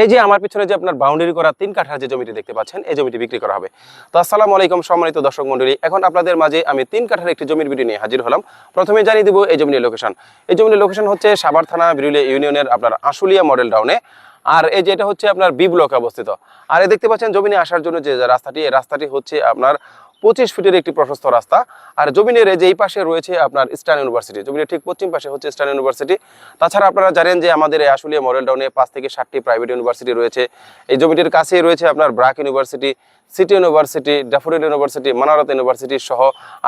এই যে আমার পিছনে যে আপনার বাউন্ডারি করা 3 কাঠার যে জমিটি দেখতে পাচ্ছেন, এই জমিটি বিক্রি করা হবে। তো আসসালামু আলাইকুম সম্মানিত দর্শক মণ্ডলী, এখন আপনাদের মাঝে আমি 3 কাঠার একটি জমির ভিডিও নিয়ে হাজির হলাম। প্রথমে জানিয়ে দেব এই জমির লোকেশন। এই জমির লোকেশন হচ্ছে সাভার থানা বিরুলিয়া ইউনিয়নের আপনার আশুলিয়া মডেল টাউনে। আর এই যে এটা হচ্ছে আপনার বি ব্লকে অবস্থিত। আর এই দেখতে পাচ্ছেন জমিনে আসার জন্য যে রাস্তাটি, এই রাস্তাটি হচ্ছে আপনার 25 ফিটের একটি প্রশস্ত রাস্তা। আর জমিনের যে এই পাশে রয়েছে আপনার ইস্টার্ন ইউনিভার্সিটি, জমিনের ঠিক পশ্চিম পাশে হচ্ছে ইস্টার্ন ইউনিভার্সিটি। তাছাড়া আপনারা জানেন যে আমাদের এই আশুলিয়া মডেল টাউনে 5 থেকে 7টি প্রাইভেট ইউনিভার্সিটি রয়েছে। এই জমিটির কাছেই রয়েছে আপনার BRAC university, city university, daffodil university, Manarat university সহ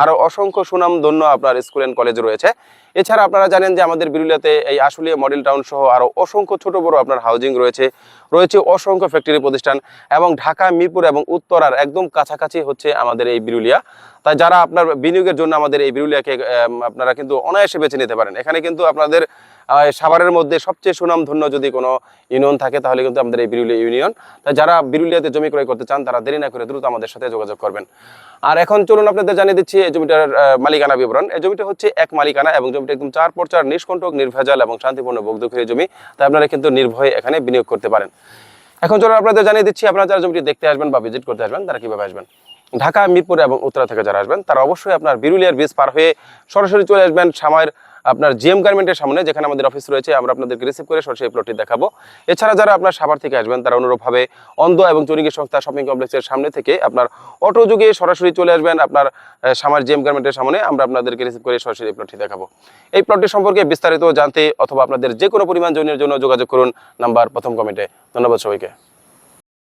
আরও অসংখ্য সুনামধন্য আপনার স্কুল অ্যান্ড কলেজ রয়েছে। এছাড়া আপনারা জানেন যে আমাদের বিরুলিয়াতে এই আশুলিয়া মডেল টাউন সহ আরও অসংখ্য ছোট বড় আপনার হাউজিং রয়েছে, অসংখ্য ফ্যাক্টরি প্রতিষ্ঠান এবং ঢাকা মিরপুর এবং উত্তরার একদম কাছাকাছি হচ্ছে আমাদের এই বিরুলিয়া। তাই যারা আপনার বিনিয়োগের জন্য আমাদের এই বিরুলিয়াকে আপনারা কিন্তু অনায়াসে বেছে নিতে পারেন। এখানে কিন্তু আপনাদের সাভারের মধ্যে সবচেয়ে সুনামধন্য যদি কোনো ইউনিয়ন থাকে তাহলে কিন্তু আমাদের এই বিরুলিয়া ইউনিয়ন। তাই যারা বিরুলিয়াতে জমি ক্রয় করতে চান তারা দেরি না করে দ্রুত আমাদের সাথে যোগাযোগ করবেন। আর এখন চলুন আপনাদের জানিয়ে দিচ্ছি এই জমিটার মালিকানা বিবরণ। এই জমিটা হচ্ছে এক মালিকানা এবং জমিটা একদম 4x4 নিষ্কণ্টক, নির্ভেজাল এবং শান্তিপূর্ণ ভোগদখলের জমি। তাই আপনারা কিন্তু নির্ভয়ে এখানে বিনিয়োগ করতে পারেন। এখন চলুন আপনাদের জানিয়ে দিচ্ছি আপনারা যারা জমিটি দেখতে আসবেন বা ভিজিট করতে আসবেন তারা কিভাবে আসবেন। ঢাকা মিরপুর এবং উত্তরা থেকে যারা আসবেন তারা অবশ্যই আপনার বিরুলিয়ার ব্রিজ পার হয়ে সরাসরি চলে আসবেন সামার আপনার জিএম গার্মেন্টের সামনে, যেখানে আমাদের অফিস রয়েছে। আমরা আপনাদেরকে রিসিভ করে সরাসরি প্লটটি দেখাবো। এছাড়া যারা আপনার সাভার থেকে আসবেন তারা অনুরূপভাবে অন্ধ এবং চরিঙ্গি সংস্থা শপিং কমপ্লেক্সের সামনে থেকে আপনার অটো যুগে সরাসরি চলে আসবেন আপনার সামার জিএম গার্মেন্টের সামনে। আমরা আপনাদেরকে রিসিভ করে সরাসরি প্লটটি দেখাবো। এই প্লটটি সম্পর্কে বিস্তারিত জানতে অথবা আপনাদের যে কোনো পরিমাণ জমির জন্য যোগাযোগ করুন নাম্বার প্রথম কমেন্টে। ধন্যবাদ সবাইকে।